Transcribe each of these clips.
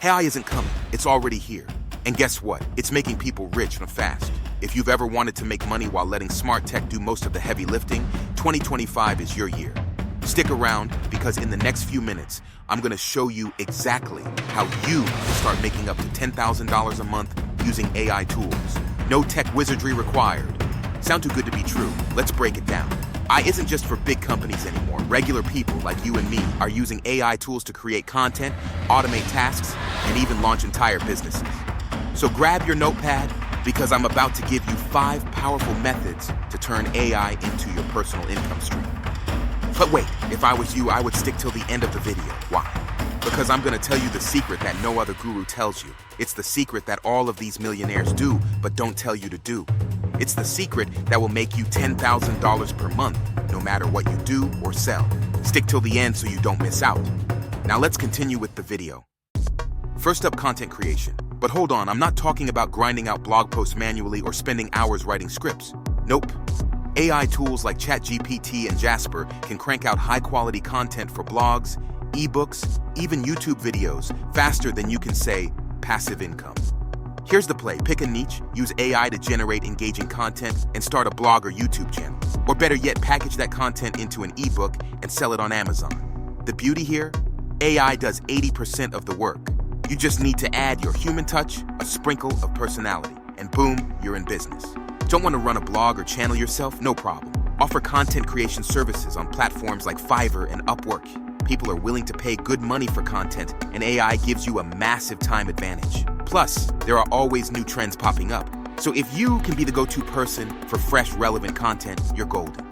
AI isn't coming, it's already here. And guess what? It's making people rich and fast. If you've ever wanted to make money while letting smart tech do most of the heavy lifting, 2025 is your year. Stick around, because in the next few minutes, I'm going to show you exactly how you can start making up to $10,000 a month using AI tools. No tech wizardry required. Sound too good to be true? Let's break it down. AI isn't just for big companies anymore. Regular people like you and me are using AI tools to create content, automate tasks, and even launch entire businesses. So grab your notepad, because I'm about to give you 5 powerful methods to turn AI into your personal income stream. But wait, if I was you, I would stick till the end of the video. Why? Because I'm going to tell you the secret that no other guru tells you. It's the secret that all of these millionaires do, but don't tell you to do. It's the secret that will make you $10,000 per month, no matter what you do or sell. Stick till the end so you don't miss out. Now let's continue with the video. First up, content creation. But hold on, I'm not talking about grinding out blog posts manually or spending hours writing scripts. Nope. AI tools like ChatGPT and Jasper can crank out high-quality content for blogs, ebooks, even YouTube videos faster than you can say passive income. Here's the play. Pick a niche, use AI to generate engaging content, and start a blog or YouTube channel. Or better yet, package that content into an ebook and sell it on Amazon. The beauty here? AI does 80% of the work. You just need to add your human touch, a sprinkle of personality, and boom, you're in business. Don't want to run a blog or channel yourself? No problem. Offer content creation services on platforms like Fiverr and Upwork. People are willing to pay good money for content, and AI gives you a massive time advantage. Plus, there are always new trends popping up. So if you can be the go-to person for fresh, relevant content, you're golden.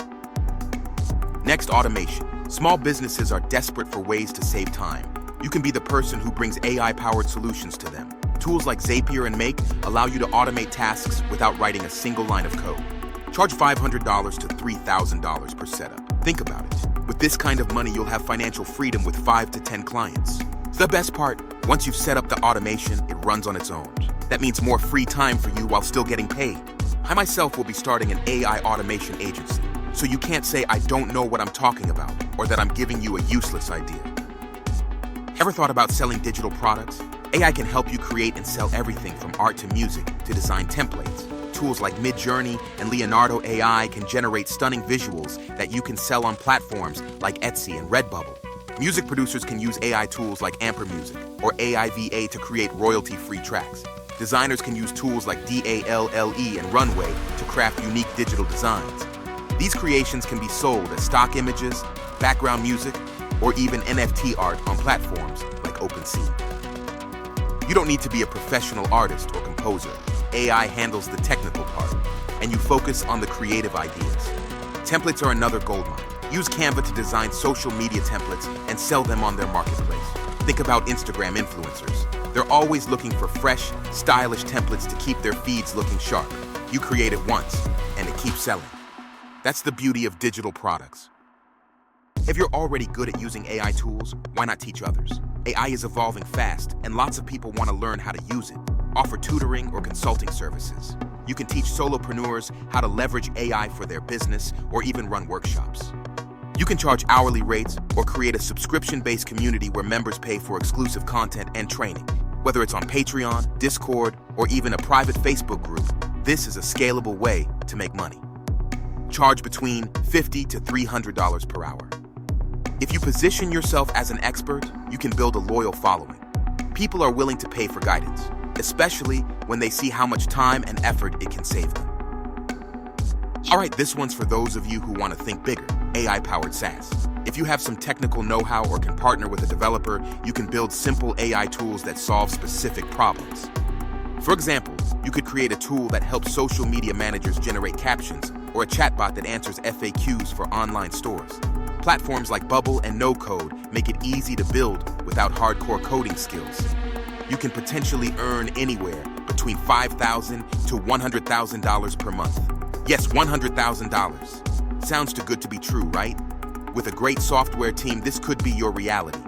Next, automation. Small businesses are desperate for ways to save time. You can be the person who brings AI-powered solutions to them. Tools like Zapier and Make allow you to automate tasks without writing a single line of code. Charge $500 to $3,000 per setup. Think about it. With this kind of money, you'll have financial freedom with 5 to 10 clients. The best part, once you've set up the automation, it runs on its own. That means more free time for you while still getting paid. I myself will be starting an AI automation agency, so you can't say I don't know what I'm talking about or that I'm giving you a useless idea. Ever thought about selling digital products? AI can help you create and sell everything from art to music to design templates. Tools like Midjourney and Leonardo AI can generate stunning visuals that you can sell on platforms like Etsy and Redbubble. Music producers can use AI tools like Amper Music or AIVA to create royalty-free tracks. Designers can use tools like DALLE and Runway to craft unique digital designs. These creations can be sold as stock images, background music, or even NFT art on platforms like OpenSea. You don't need to be a professional artist or composer. AI handles the technical part, and you focus on the creative ideas. Templates are another goldmine. Use Canva to design social media templates and sell them on their marketplace. Think about Instagram influencers. They're always looking for fresh, stylish templates to keep their feeds looking sharp. You create it once, and it keeps selling. That's the beauty of digital products. If you're already good at using AI tools, why not teach others? AI is evolving fast, and lots of people want to learn how to use it. Offer tutoring or consulting services. You can teach solopreneurs how to leverage AI for their business or even run workshops. You can charge hourly rates or create a subscription-based community where members pay for exclusive content and training. Whether it's on Patreon, Discord, or even a private Facebook group, this is a scalable way to make money. Charge between $50 to $300 per hour. If you position yourself as an expert, you can build a loyal following. People are willing to pay for guidance, especially when they see how much time and effort it can save them. All right, this one's for those of you who want to think bigger, AI-powered SaaS. If you have some technical know-how or can partner with a developer, you can build simple AI tools that solve specific problems. For example, you could create a tool that helps social media managers generate captions or a chatbot that answers FAQs for online stores. Platforms like Bubble and No Code make it easy to build without hardcore coding skills. You can potentially earn anywhere between $5,000 to $100,000 per month. Yes, $100,000. Sounds too good to be true, right? With a great software team, this could be your reality.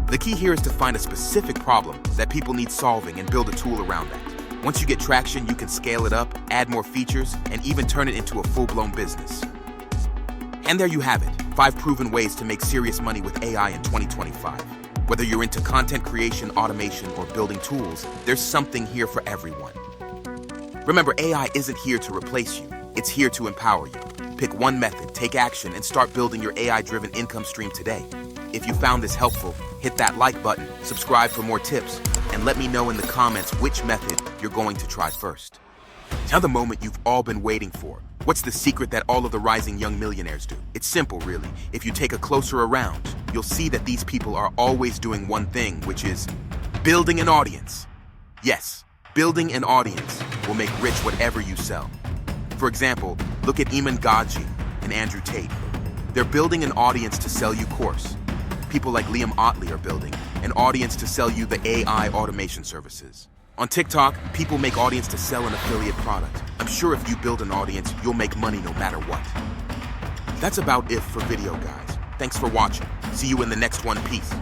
The key here is to find a specific problem that people need solving and build a tool around that. Once you get traction, you can scale it up, add more features, and even turn it into a full-blown business. And there you have it, 5 proven ways to make serious money with AI in 2025. Whether you're into content creation, automation, or building tools, there's something here for everyone. Remember, AI isn't here to replace you. It's here to empower you. Pick one method, take action, and start building your AI-driven income stream today. If you found this helpful, hit that like button, subscribe for more tips, and let me know in the comments which method you're going to try first. Now the moment you've all been waiting for. What's the secret that all of the rising young millionaires do? It's simple, really. If you take a closer around, you'll see that these people are always doing one thing, which is building an audience. Yes, building an audience will make rich whatever you sell. For example, look at Iman Gadji and Andrew Tate. They're building an audience to sell you course. People like Liam Otley are building an audience to sell you the AI automation services. On TikTok, people make audience to sell an affiliate product. I'm sure if you build an audience, you'll make money no matter what. That's about it for video, guys. Thanks for watching. See you in the next one. Peace.